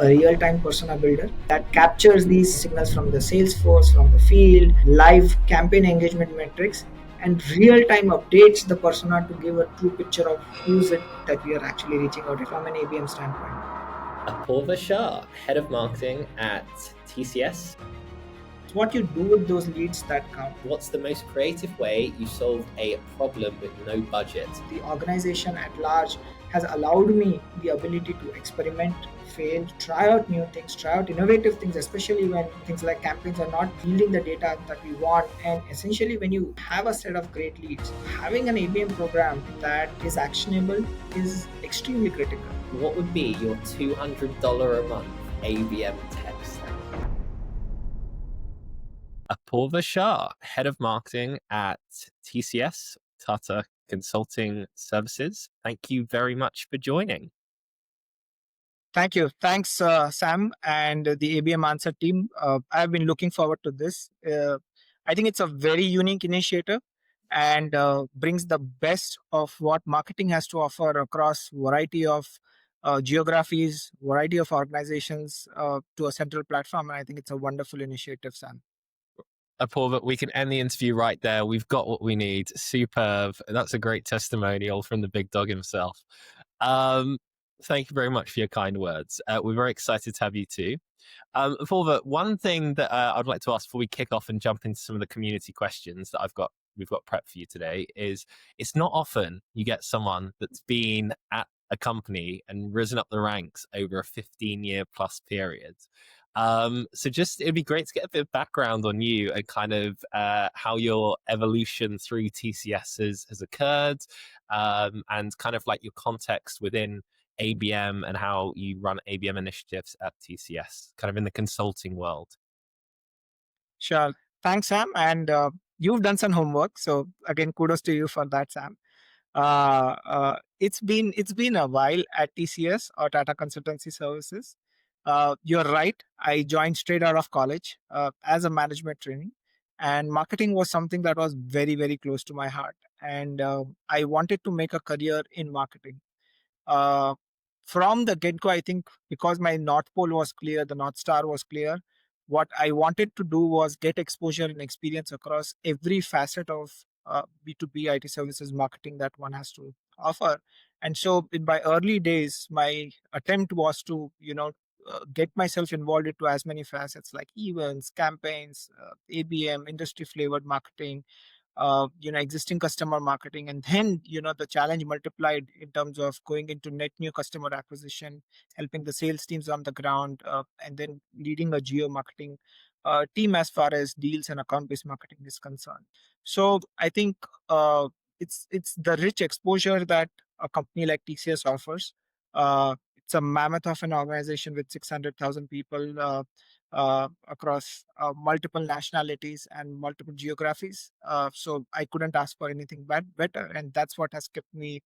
a real-time persona builder that captures these signals from the Salesforce, from the field, live campaign engagement metrics, and real-time updates the persona to give a true picture of who's it that we are actually reaching out from an ABM standpoint. Apoorva Shah, Head of Marketing at TCS. It's what you do with those leads that count. What's the most creative way you solved a problem with no budget? The organization at large has allowed me the ability to experiment, fail, try out new things, try out innovative things, especially when things like campaigns are not yielding the data that we want. And essentially, when you have a set of great leads, having an ABM program that is actionable is extremely critical. What would be your $200 a month ABM tech stack? Apoorva Shah, Head of Marketing at TCS, Tata Consulting Services. Thank you very much for joining. Thank you. Thanks, Sam, and the ABM Answer team. I've been looking forward to this. I think it's a very unique initiative and brings the best of what marketing has to offer across variety of geographies, variety of organizations to a central platform. And I think it's a wonderful initiative, Sam. Apoorva, we can end the interview right there. We've got what we need. Superb. That's a great testimonial from the big dog himself. Thank you very much for your kind words. We're very excited to have you too. Apoorva, one thing that I'd like to ask before we kick off and jump into some of the community questions that we've got prepped for you today is it's not often you get someone that's been at a company and risen up the ranks over a 15-year plus period. So just it'd be great to get a bit of background on you and kind of how your evolution through TCS has occurred, and kind of like your context within ABM and how you run ABM initiatives at TCS, kind of in the consulting world. Sure. Thanks, Sam. And you've done some homework. So again, kudos to you for that, Sam. It's been a while at TCS or Tata Consultancy Services. You're right. I joined straight out of college as a management trainee, and marketing was something that was very, very close to my heart. And I wanted to make a career in marketing. Uh, from the get go, I think because my North Pole was clear, the North Star was clear. What I wanted to do was get exposure and experience across every facet of B2B IT services marketing that one has to offer. And so, in my early days, my attempt was to, get myself involved into as many facets like events, campaigns, ABM, industry flavored marketing, existing customer marketing, and then the challenge multiplied in terms of going into net new customer acquisition, helping the sales teams on the ground, and then leading a geo marketing team as far as deals and account based marketing is concerned. So I think it's the rich exposure that a company like TCS offers. It's a mammoth of an organization with 600,000 people across multiple nationalities and multiple geographies. So I couldn't ask for anything better, and that's what has kept me,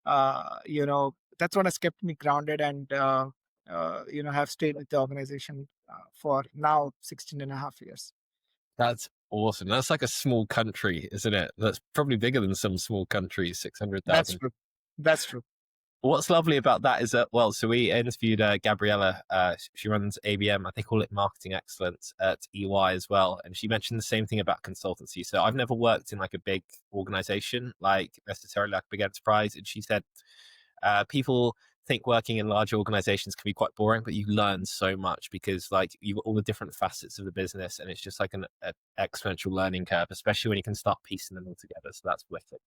that's what has kept me grounded and have stayed with the organization for now 16 and a half years. That's awesome. That's like a small country, isn't it? That's probably bigger than some small countries, 600,000. That's true. That's true. What's lovely about that is that, so we interviewed Gabriella. She runs ABM. I think call it marketing excellence at EY as well. And she mentioned the same thing about consultancy. So I've never worked in like a big organization, like necessarily like a big enterprise. And she said, people think working in large organizations can be quite boring, but you learn so much because like you've got all the different facets of the business and it's just like an exponential learning curve, especially when you can start piecing them all together. So that's wicked.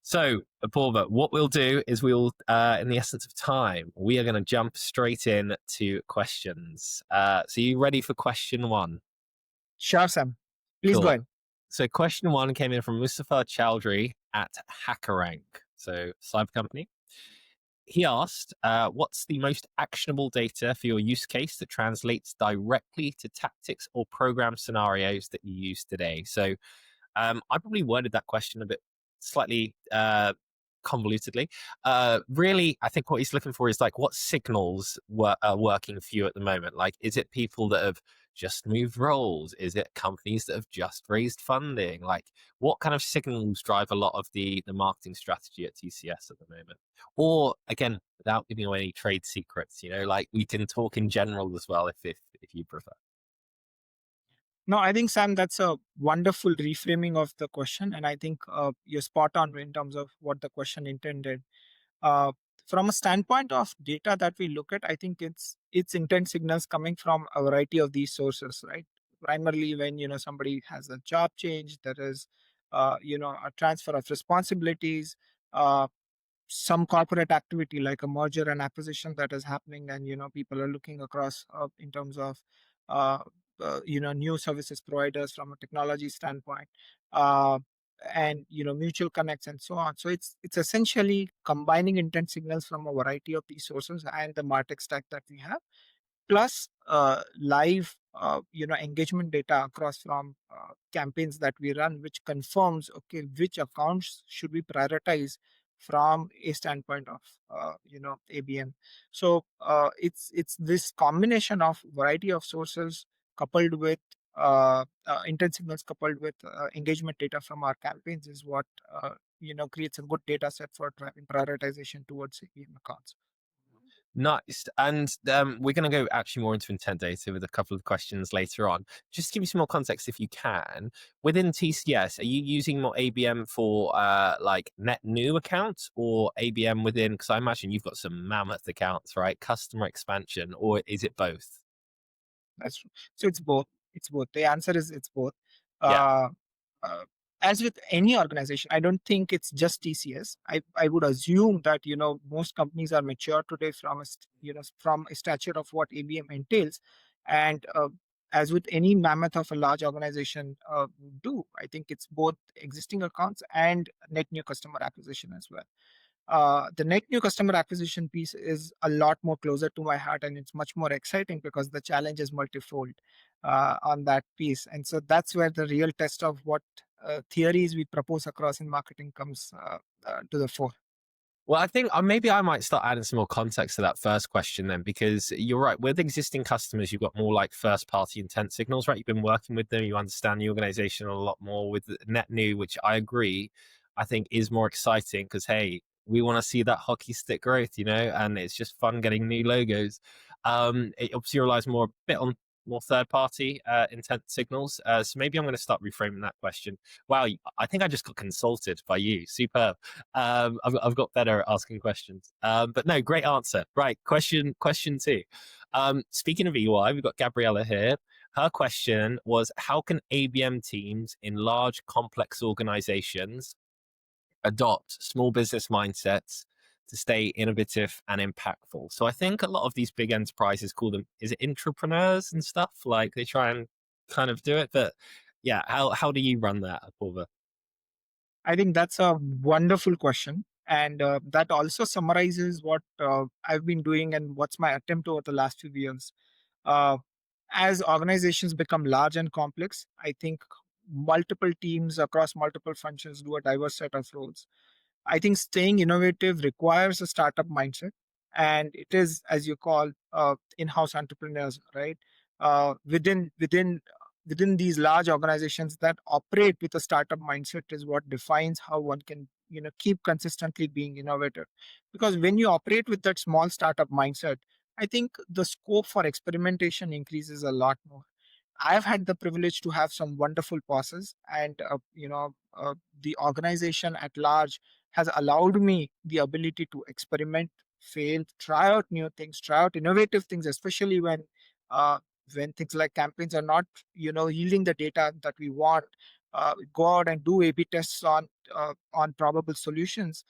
So, Apoorva, what we'll do is we'll, in the essence of time, we are going to jump straight in to questions. So you ready for question one? Sure, Sam. Please Cool. go ahead. So question one came in from Mustafa Chowdhury at HackerRank, so cyber company. He asked, what's the most actionable data for your use case that translates directly to tactics or program scenarios that you use today? So I probably worded that question a bit slightly convolutedly. Really, I think what he's looking for is like what signals are working for you at the moment. Like, is it people that have just moved roles? Is it companies that have just raised funding? Like, what kind of signals drive a lot of the marketing strategy at TCS at the moment? Or again, without giving away any trade secrets, like we can talk in general as well if you prefer. No, I think, Sam, that's a wonderful reframing of the question. And I think you're spot on in terms of what the question intended. Uh, from a standpoint of data that we look at, I think it's intent signals coming from a variety of these sources, right? Primarily when somebody has a job change, there is a transfer of responsibilities, uh, some corporate activity like a merger and acquisition that is happening, and people are looking across in terms of uh, new services providers from a technology standpoint, uh, and mutual connects and so on. So it's essentially combining intent signals from a variety of these sources and the martech stack that we have, plus live engagement data across from campaigns that we run, which confirms, okay, which accounts should we prioritize from a standpoint of ABM. So it's this combination of variety of sources coupled with intent signals coupled with engagement data from our campaigns is what creates a good data set for driving prioritization towards ABM accounts. Nice. And we're going to go actually more into intent data with a couple of questions later on. Just to give you some more context, if you can, within TCS, are you using more ABM for like net new accounts or ABM within, because I imagine you've got some mammoth accounts, right? Customer expansion, or is it both? That's true. So it's both. It's both. The answer is it's both. Yeah. Uh, uh, as with any organization, I don't think it's just TCS. I would assume that most companies are mature today from from a stature of what ABM entails, and as with any mammoth of a large organization do, I think it's both existing accounts and net new customer acquisition as well. The net new customer acquisition piece is a lot more closer to my heart, and it's much more exciting because the challenge is multifold on that piece. And so that's where the real test of what theories we propose across in marketing comes to the fore. Well, I think maybe I might start adding some more context to that first question then, because you're right. With existing customers, you've got more like first party intent signals, right? You've been working with them, you understand the organization a lot more. With net new, which I agree, I think is more exciting because, hey, we want to see that hockey stick growth, and it's just fun getting new logos. It obviously relies more a bit on more third party intent signals. So maybe I'm going to start reframing that question. Wow, I think I just got consulted by you. Superb. I've got better at asking questions. But no, great answer. Right, question two. Speaking of EY, we've got Gabriella here. Her question was, how can ABM teams in large, complex organizations adopt small business mindsets to stay innovative and impactful? So I think a lot of these big enterprises call them, is it entrepreneurs and stuff? Like they try and kind of do it. But yeah, how do you run that, Apoorva? I think that's a wonderful question. And that also summarizes what I've been doing and what's my attempt over the last few years. Uh, as organizations become large and complex, I think multiple teams across multiple functions do a diverse set of roles. I think staying innovative requires a startup mindset, and it is, as you call, in-house entrepreneurs, right? Within these large organizations that operate with a startup mindset is what defines how one can keep consistently being innovative. Because when you operate with that small startup mindset, I think the scope for experimentation increases a lot more. I've had the privilege to have some wonderful bosses, and the organization at large has allowed me the ability to experiment, fail, try out new things, try out innovative things, especially uh, when things like campaigns are not yielding the data that we want. Go out and do A/B tests on probable solutions,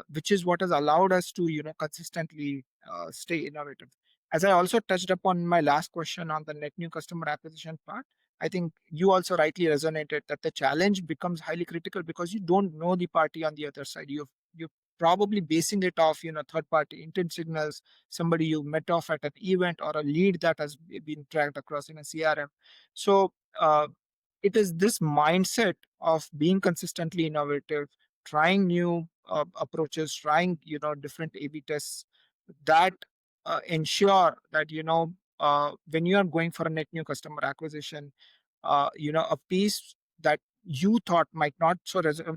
which is what has allowed us to consistently stay innovative. As I also touched upon my last question on the net new customer acquisition part, I think you also rightly resonated that the challenge becomes highly critical because you don't know the party on the other side. You're probably basing it off, third party intent signals, somebody you met off at an event, or a lead that has been tracked across in a CRM. So it is this mindset of being consistently innovative, trying new approaches, trying different A/B tests that ensure that when you are going for a net new customer acquisition, a piece that you thought might not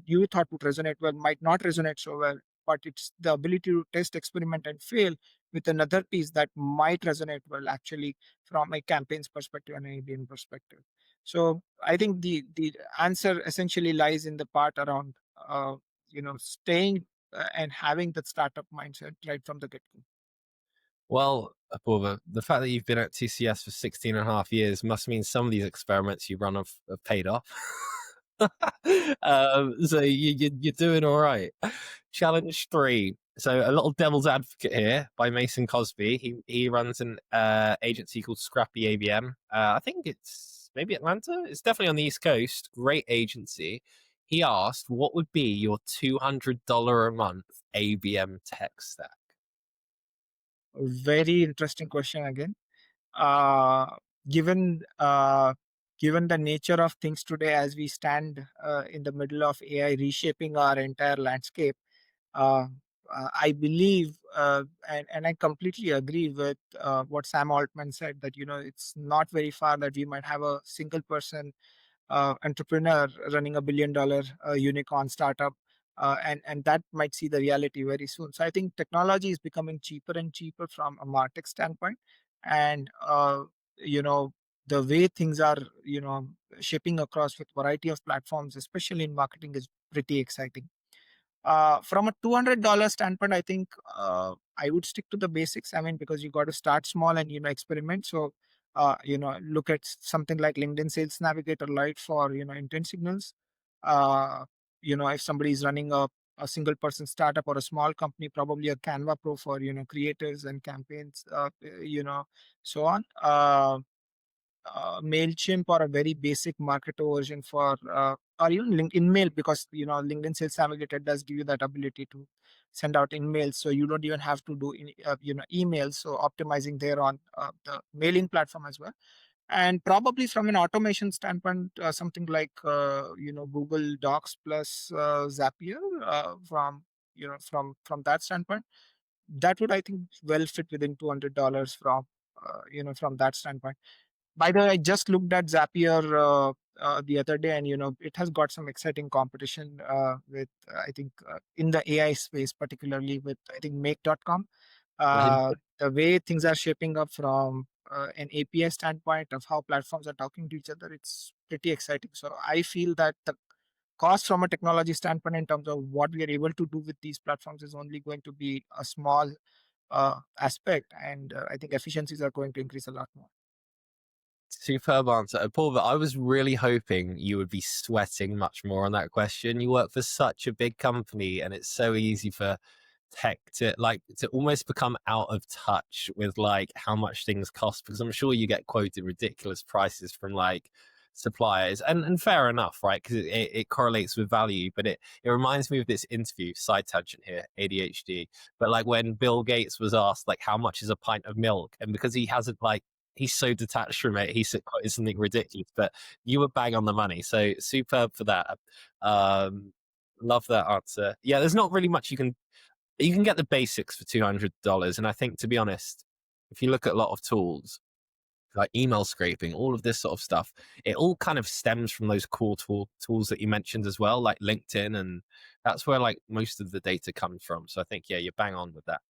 you thought would resonate well might not resonate so well, but it's the ability to test, experiment, and fail with another piece that might resonate well actually from a campaign's perspective and an ABM perspective. So I think the answer essentially lies in the part around staying and having that startup mindset right from the get-go. Well, Apoorva, the fact that you've been at TCS for 16 and a half years must mean some of these experiments you run have paid off. So you're doing all right. Challenge 3. So a little devil's advocate here by Mason Cosby. He runs an agency called Scrappy ABM. I think it's maybe Atlanta. It's definitely on the East Coast. Great agency. He asked, what would be your $200 a month ABM tech stack? Very interesting question again. uh, given given the nature of things today, as we stand in the middle of AI reshaping our entire landscape, uh, I believe, and I completely agree with what Sam Altman said, that it's not very far that we might have a single person entrepreneur running $1 billion unicorn startup, and that might see the reality very soon. So I think technology is becoming cheaper and cheaper from a martech standpoint, and you know the way things are shaping across with variety of platforms, especially in marketing, is pretty exciting. From a $200 standpoint, I think I would stick to the basics. I mean, because you got to start small and experiment. So, look at something like LinkedIn Sales Navigator Lite for intent signals. Uh, if somebody is running a single person startup or a small company, probably a Canva Pro for creators and campaigns. So on. Mailchimp, or a very basic Marketo version for, or even LinkedIn Mail, because LinkedIn Sales Navigator does give you that ability to send out emails, so you don't even have to do emails. So optimizing there on the mailing platform as well, and probably from an automation standpoint, something like Google Docs plus Zapier, from from that standpoint, that would, I think, well fit within $200 from from that standpoint. By the way, I just looked at Zapier the other day, and it has got some exciting competition with I think in the AI space, particularly with, I think, Make.com. The way things are shaping up from an API standpoint of how platforms are talking to each other, it's pretty exciting. So I feel that the cost from a technology standpoint in terms of what we are able to do with these platforms is only going to be a small aspect, and I think efficiencies are going to increase a lot more. Superb answer. Paul, I was really hoping you would be sweating much more on that question. You work for such a big company, and it's so easy for tech to almost become out of touch with like how much things cost, because I'm sure you get quoted ridiculous prices from like suppliers, and fair enough, right? Because it correlates with value. But it reminds me of this interview, side tangent here, ADHD, but like when Bill Gates was asked like how much is a pint of milk, and because he hasn't like he's so detached from it, he said quite something ridiculous, but you were bang on the money. So superb for that. Love that answer. Yeah, there's not really much you can get the basics for $200. And I think, to be honest, if you look at a lot of tools like email scraping, all of this sort of stuff, it all kind of stems from those core tools that you mentioned as well, like LinkedIn. And that's where like most of the data comes from. So I think, yeah, you're bang on with that.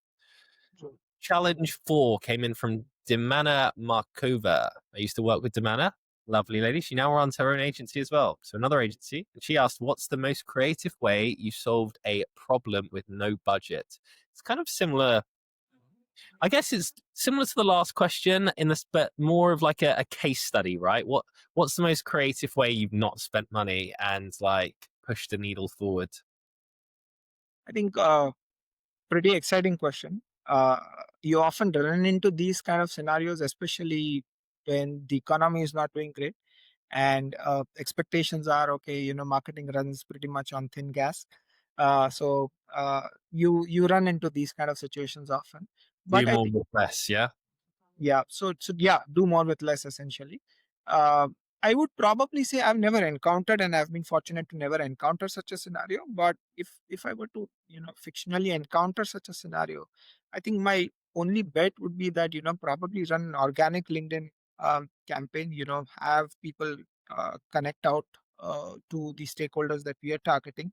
Challenge 4 came in from Dimana Markova. I used to work with Dimana. Lovely lady. She now runs her own agency as well. So another agency. And she asked, what's the most creative way you solved a problem with no budget? It's kind of similar. I guess it's similar to the last question in this, but more of like a case study, right? What's the most creative way you've not spent money and like pushed the needle forward? I think pretty exciting question. You often run into these kind of scenarios, especially when the economy is not doing great, and expectations are okay. Marketing runs pretty much on thin gas. You run into these kind of situations often. Do But I more think, with less, yeah? yeah, so yeah, do more with less, essentially. Uh, I would probably say I've never encountered, and I've been fortunate to never encounter such a scenario. But if I were to, fictionally encounter such a scenario, I think my only bet would be that, probably run an organic LinkedIn campaign. Have people connect out to the stakeholders that we are targeting,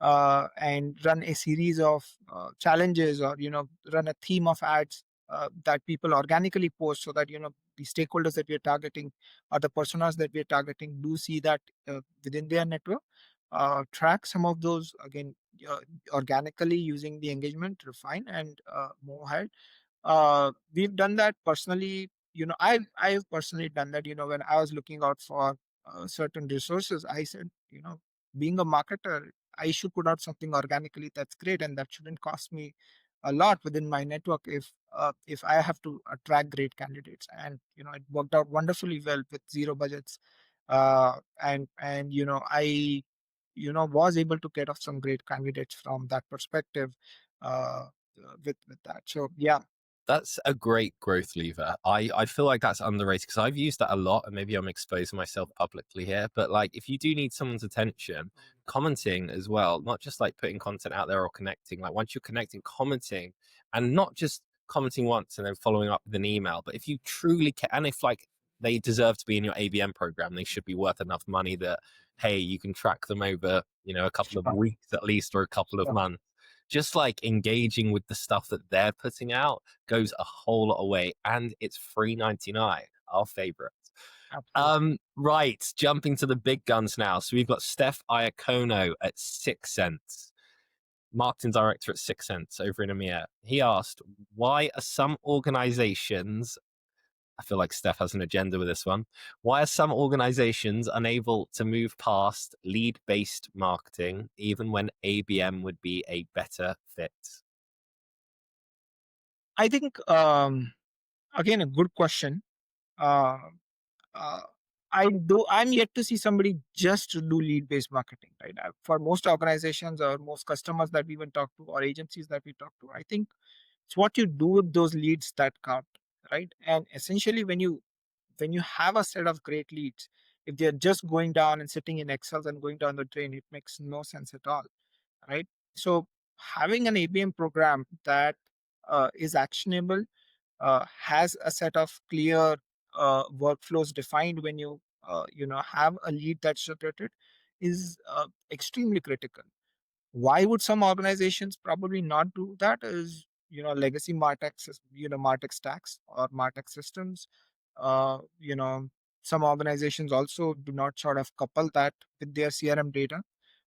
and run a series of challenges, or run a theme of ads that people organically post, so that the stakeholders that we are targeting, or the personas that we are targeting, do see that within their network. Track some of those again, uh, organically, using the engagement, refine, and move ahead. We've done that personally. I've personally done that. When I was looking out for certain resources, I said, being a marketer, I should put out something organically that's great, and that shouldn't cost me a lot within my network, if I have to attract great candidates. And it worked out wonderfully well with zero budgets. And I was able to get off some great candidates from that perspective, with that. So yeah. That's a great growth lever. I feel like that's underrated because I've used that a lot, and maybe I'm exposing myself publicly here. But like, if you do need someone's attention, commenting as well, not just like putting content out there or connecting. Like once you're connecting, commenting, and not just commenting once and then following up with an email. But if you truly can, and if like they deserve to be in your ABM program, they should be worth enough money that hey, you can track them over, a couple of Sure. weeks at least or a couple of Sure. months. Just like engaging with the stuff that they're putting out goes a whole lot away, and it's $3.99, our favorite. Absolutely. Right, jumping to the big guns now. So we've got Steph Iacono at 6 cents, marketing director at 6 cents over in EMEA. He asked, why are some organizations, I feel like Steph has an agenda with this one, why are some organizations unable to move past lead based marketing even when ABM would be a better fit? I think, again, a good question. Uh, uh, I'm yet to see somebody just to do lead based marketing, right? For most organizations, or most customers that we even talk to, or agencies that we talk to, I think it's what you do with those leads that count, right? And essentially, when you have a set of great leads, if they're just going down and sitting in Excel and going down the drain, it makes no sense at all, right? So having an ABM program that is actionable, has a set of clear workflows defined when you have a lead that's generated, is extremely critical. Why would some organizations probably not do that? Is legacy martech martech stacks or martech systems. Some organizations also do not sort of couple that with their CRM data.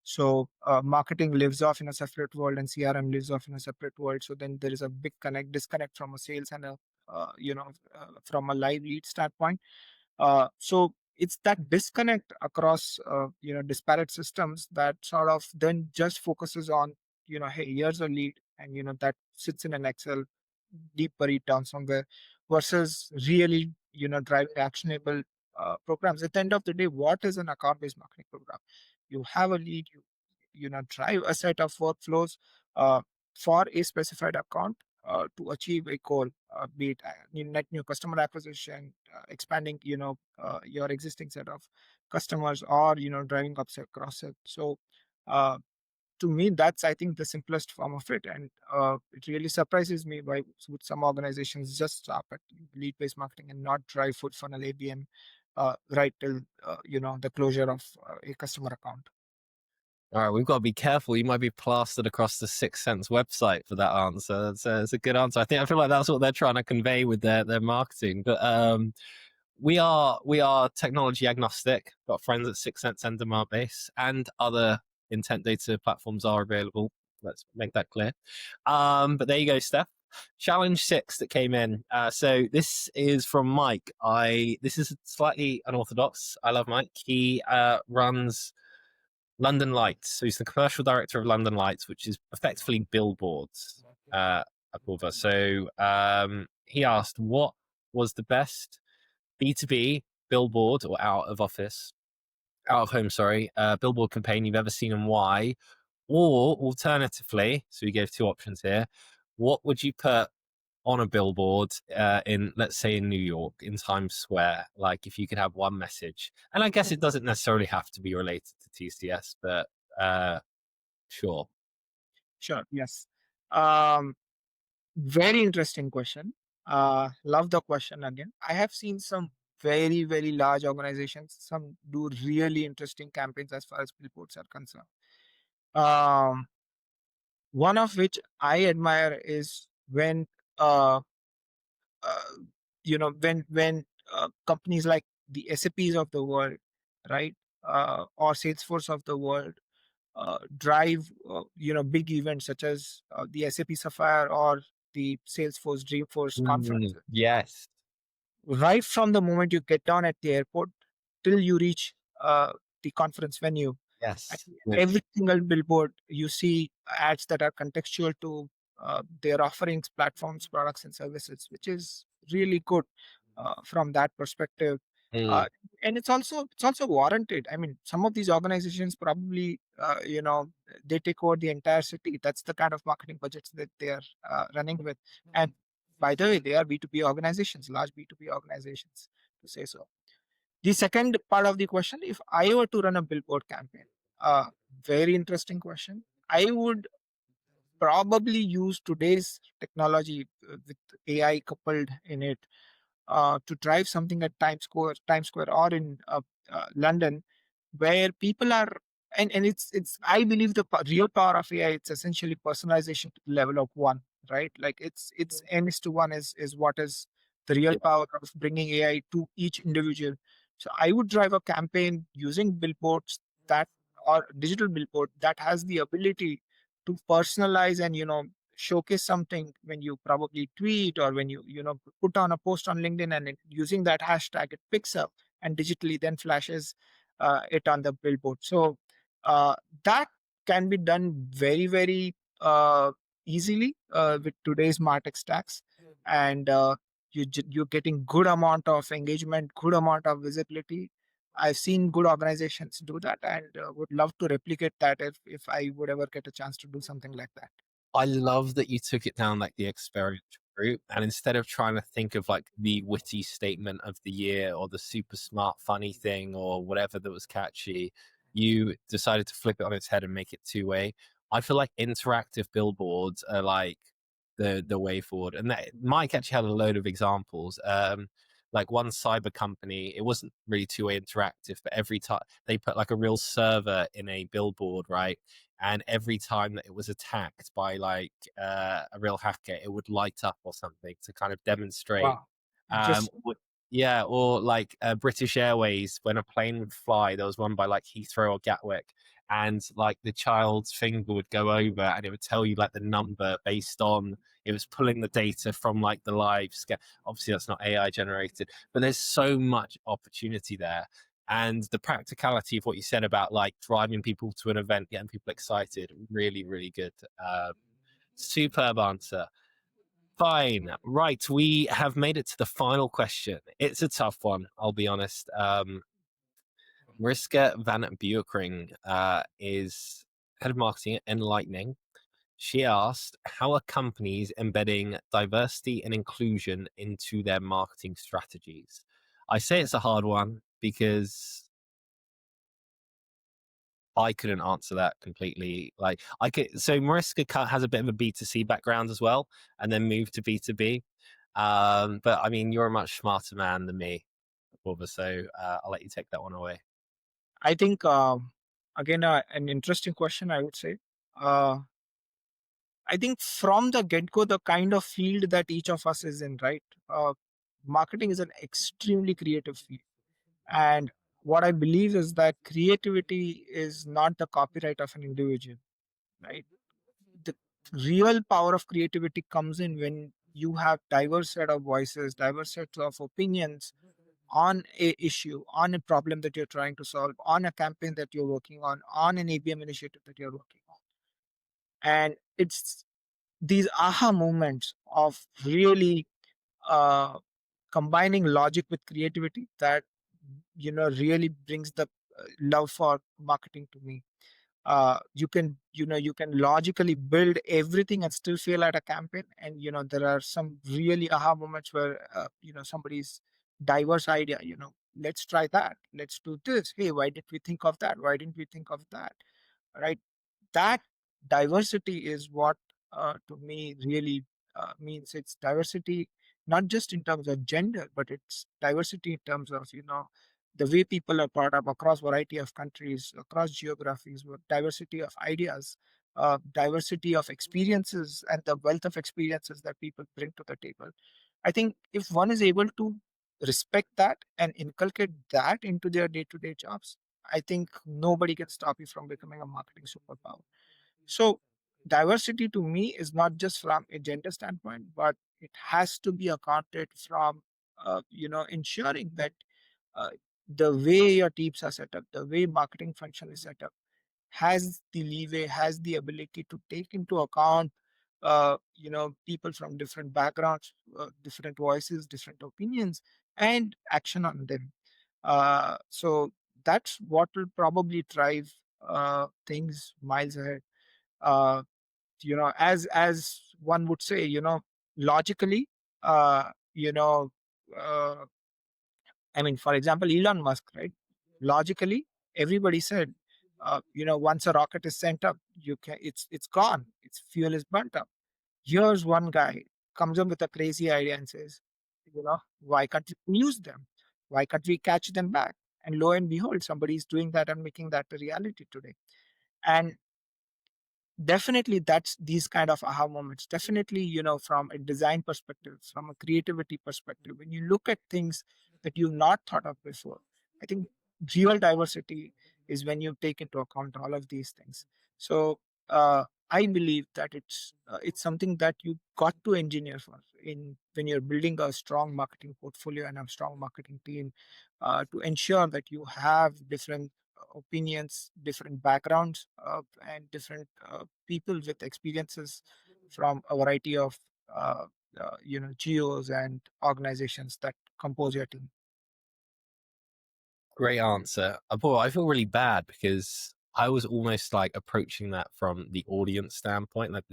So marketing lives off in a separate world, and CRM lives off in a separate world. So then there is a big disconnect from a sales and a from a live lead standpoint. So it's that disconnect across disparate systems that sort of then just focuses on, hey, here's a lead, and that sits in an Excel, deep buried down somewhere, versus really driving actionable programs. At the end of the day, what is an account based marketing program? You have a lead, you drive a set of workflows uh, for a specified account to achieve a goal, be it net new customer acquisition, expanding your existing set of customers, or driving upsell, cross sell. So uh, to me, that's, I think, the simplest form of it. And it really surprises me why would some organizations just stop at lead based marketing and not drive full funnel ABM right till the closure of a customer account. All right, we've got to be careful. You might be plastered across the 6 Sense website for that answer. That's a good answer. I feel like that's what they're trying to convey with their marketing. But we are technology agnostic. Got friends at 6 Sense and Demand Base, and other intent data platforms are available. Let's make that clear. But there you go, Steph. Challenge 6 that came in. So this is from Mike. This is slightly unorthodox. I love Mike. He runs London Lights. So he's the commercial director of London Lights, which is effectively Billboards. Apoorva. So he asked, what was the best B2B billboard or out of home, sorry, billboard campaign you've ever seen, and why? Or alternatively, so we gave two options here. What would you put on a billboard in, let's say, in New York, in Times Square, like if you could have one message, and I guess it doesn't necessarily have to be related to TCS, but sure. Sure. Yes. Um, Very interesting question. Love the question again. I have seen some very, very large organizations, some do really interesting campaigns as far as billboards are concerned. Um, One of which I admire is when uh, uh, companies like the SAPs of the world, right, or Salesforce of the world, drive big events such as the SAP Sapphire or the Salesforce Dreamforce conferences. Yes. Right from the moment you get down at the airport till you reach the conference venue, at Yes. every single billboard you see ads that are contextual to their offerings, platforms, products, and services, which is really good from that perspective. Mm, Uh, and it's also warranted. I mean, some of these organizations probably they take over the entire city. That's the kind of marketing budgets that they are running with. And by the way, they are B2B organizations, large B2B organizations, to say so. The second part of the question, if I were to run a billboard campaign, uh, very interesting question. I would probably use today's technology with AI coupled in it to drive something at Times Square, or in London, where people are, and it's I believe the real power of AI. It's essentially personalization to the level of one, right? Like it's n is to one is what is the real power of bringing AI to each individual. So I would drive a campaign using billboards that or digital billboard that has the ability to personalize and showcase something when you probably tweet, or when you put on a post on LinkedIn, and using that hashtag it picks up and digitally then flashes it on the billboard. So uh, that can be done very, very easily with today's martech stacks, and you're getting good amount of engagement, good amount of visibility. I've seen good organizations do that, and would love to replicate that if I would ever get a chance to do something like that. I love that you took it down like the experiential route, and instead of trying to think of like the witty statement of the year or the super smart funny thing or whatever that was catchy, you decided to flip it on its head and make it two-way. I feel like interactive billboards are like the way forward, and that Mike actually had a load of examples. Like one cyber company, it wasn't really two-way interactive, but every time they put like a real server in a billboard, right? And every time that it was attacked by like a real hacker, it would light up or something to kind of demonstrate. Wow. Um, Interesting. w- yeah, or like British Airways, when a plane would fly, there was one by like Heathrow or Gatwick, and like the child's finger would go over, and it would tell you like the number based on it was pulling the data from like the live scan. Obviously, that's not AI generated, but there's so much opportunity there, and the practicality of what you said about like driving people to an event, getting people excited, really, really good. Superb answer. Fine. Right. We have made it to the final question. It's a tough one, I'll be honest. Mariska van Burekring is head of marketing at Enlightening. She asked, how are companies embedding diversity and inclusion into their marketing strategies? I say it's a hard one because I couldn't answer that completely. Like I could, so Mariska has a bit of a B2C background as well, and then moved to B2B. But I mean, you're a much smarter man than me, Apoorva, so I'll let you take that one away. I think again an interesting question, I would say. Uh, I think from the get go, the kind of field that each of us is in, right? Marketing is an extremely creative field. And what I believe is that creativity is not the copyright of an individual, right? The real power of creativity comes in when you have diverse set of voices, diverse sets of opinions on a issue, on a problem that you're trying to solve, on a campaign that you're working on an ABM initiative that you're working on. And it's these aha moments of really uh, combining logic with creativity that really brings the love for marketing to me. You can logically build everything and still fail at a campaign. And there are some really aha moments where somebody's diverse idea, let's try that, let's do this, hey, why did we think of that, why didn't we think of that, right? That diversity is what, to me, really means it's diversity, not just in terms of gender, but it's diversity in terms of the way people are brought up across variety of countries, across geographies, with diversity of ideas, diversity of experiences, and the wealth of experiences that people bring to the table. I think if one is able to respect that and inculcate that into their day-to-day jobs, I think nobody can stop you from becoming a marketing superpower. So diversity to me is not just from a gender standpoint, but it has to be accounted from ensuring that uh, the way your teams are set up, the way marketing function is set up, has the leeway, has the ability to take into account people from different backgrounds, different voices, different opinions, and action on them. So that's what will probably drive things miles ahead. uh, as one would say, logically, uh, you know uh, I mean, for example, Elon Musk, right? Logically, everybody said, once a rocket is sent up, it's gone, its fuel is burnt up. Here's one guy comes up with a crazy idea and says, why can't we use them, why can't we catch them back? And lo and behold, somebody is doing that and making that a reality today. And definitely, that's these kind of aha moments. Definitely, from a design perspective, from a creativity perspective, when you look at things that you've not thought of before, I think real diversity is when you take into account all of these things. So I believe that it's something that you got to engineer for in when you're building a strong marketing portfolio and a strong marketing team, to ensure that you have different opinions, different backgrounds, and different people with experiences from a variety of geos and organizations that compose your team. Great answer. Boy, I feel really bad because I was almost like approaching that from the audience standpoint, like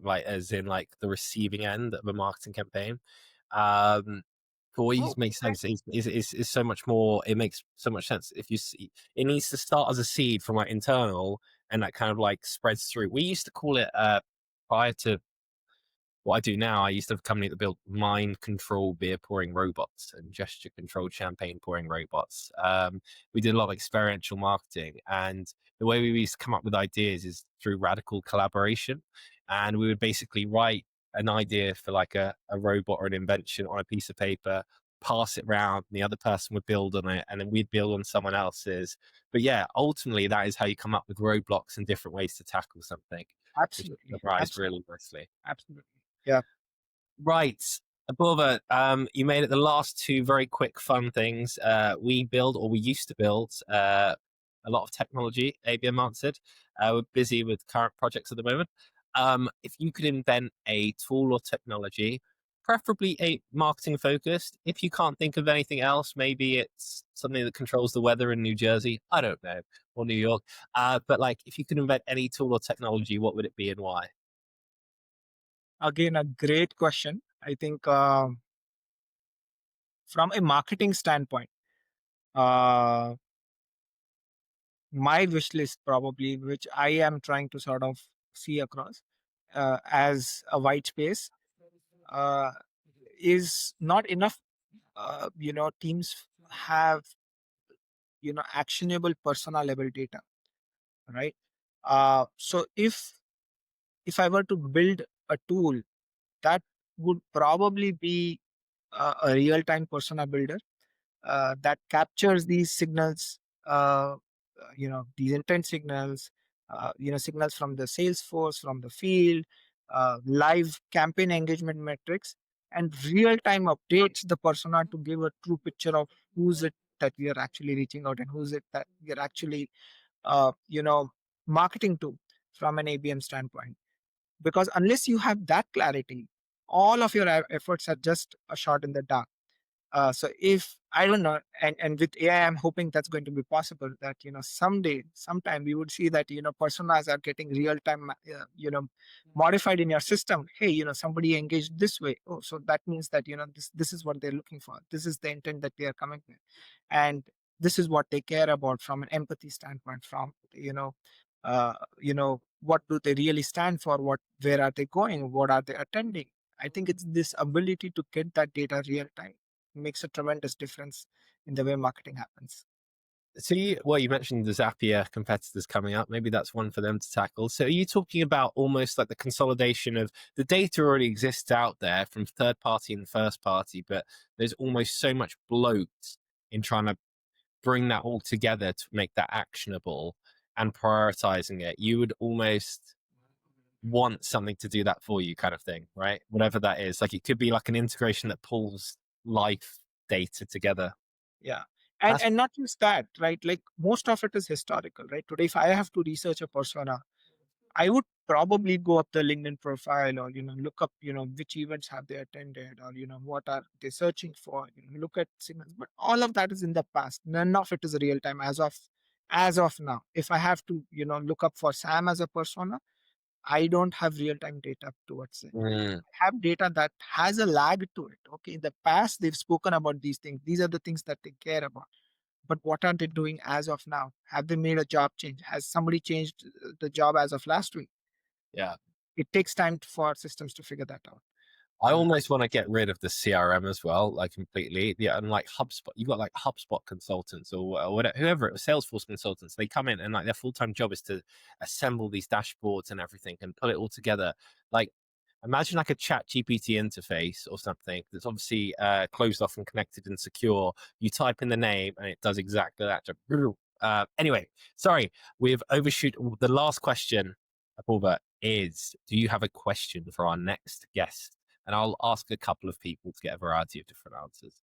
like as in like the receiving end of a marketing campaign. But what you Oh, makes okay. sense is so much more. It makes so much sense if you see it needs to start as a seed from like internal and that kind of like spreads through. We used to call it prior to what I do now, I used to have a company that built mind control beer pouring robots and gesture controlled champagne pouring robots. We did a lot of experiential marketing, and the way we used to come up with ideas is through radical collaboration. And we would basically write an idea for like a robot or an invention on a piece of paper, pass it around, and the other person would build on it, and then we'd build on someone else's. But yeah, ultimately, that is how you come up with roadblocks and different ways to tackle something, which Absolutely, summarized absolutely, really nicely. absolutely. Yeah. Right. Apoorva, you made it the last two very quick fun things. We build, or we used to build, a lot of technology, ABM answered. We're busy with current projects at the moment. If you could invent a tool or technology, preferably a marketing focused, if you can't think of anything else, maybe it's something that controls the weather in New Jersey, I don't know, or New York. But like, if you could invent any tool or technology, what would it be and why? Again, a great question. I think from a marketing standpoint, uh, my wish list probably, which I am trying to sort of see across as a white space, uh, is not enough. Teams have actionable persona level data, right? So if I were to build a tool, that would probably be a real time persona builder that captures these signals, these intent signals, signals from the sales force, from the field, live campaign engagement metrics, and real time updates the persona to give a true picture of who's it that we are actually reaching out and who's it that we are actually, uh, you know, marketing to from an ABM standpoint. Because unless you have that clarity, all of your efforts are just a shot in the dark. So if I don't know. And with AI, I'm hoping that's going to be possible. That someday, sometime, we would see that personas are getting real time, modified in your system. Hey, somebody engaged this way. Oh, so that means that this is what they're looking for. This is the intent that they are coming with, and this is what they care about from an empathy standpoint. From what do they really stand for? Where are they going? What are they attending? I think it's this ability to get that data real time makes a tremendous difference in the way marketing happens. So you mentioned the Zapier competitors coming up. Maybe that's one for them to tackle. So are you talking about almost like the consolidation of the data already exists out there from third party and first party, but there's almost so much bloat in trying to bring that all together to make that actionable and prioritizing it. You would almost want something to do that for you, kind of thing, right? Whatever that is. Like it could be like an integration that pulls life data together. Yeah. And That's and not just that, right? Like most of it is historical, right? Today, if I have to research a persona, I would probably go up the LinkedIn profile or look up which events have they attended or what are they searching for. Look at signals, but all of that is in the past. None of it is real time as of now. If I have to look up for Sam as a persona, I don't have real time data towards it. mm, Have data that has a lag to it. Okay, in the past they've spoken about these things. These are the things that they care about. But what are they doing as of now? Have they made a job change? Has somebody changed the job as of last week? yeah. It takes time for systems to figure that out. I Uh, almost want to get rid of the CRM as well, like completely. Yeah, and like HubSpot, you got like HubSpot consultants or whatever, whoever it was, Salesforce consultants. They come in and like their full time job is to assemble these dashboards and everything and put it all together. Like, imagine like a Chat GPT interface or something that's obviously closed off and connected and secure. You type in the name and it does exactly that. Anyway, sorry, we've overshoot. The last question, Apoorva, is: do you have a question for our next guest? And I'll ask a couple of people to get a variety of different answers.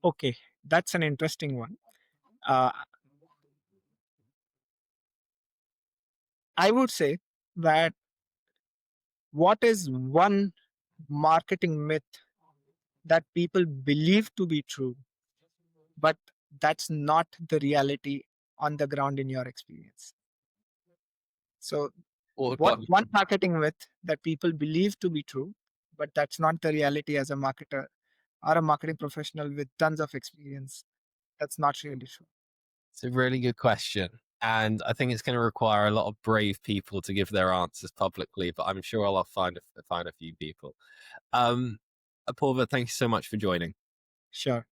okay, that's an interesting one. Uh, I would say that what is one marketing myth that people believe to be true, but that's not the reality on the ground in your experience? So, Or what one marketing myth that people believe to be true, but that's not the reality as a marketer or a marketing professional with tons of experience. That's not really true. it's a really good question. And I think it's going to require a lot of brave people to give their answers publicly, but I'm sure I'll find a few people. Apoorva, thank you so much for joining. Sure.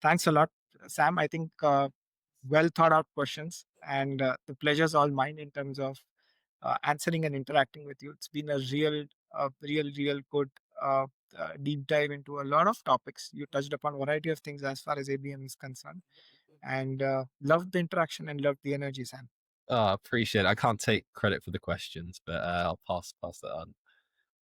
Thanks a lot, Sam. I think well thought out questions, and the pleasure's all mine in terms of answering and interacting with you. It's been a real good uh, deep dive into a lot of topics. You touched upon a variety of things as far as ABM is concerned, and loved the interaction and loved the energy, Sam. Oh, appreciate it. I can't take credit for the questions, but I'll pass that on.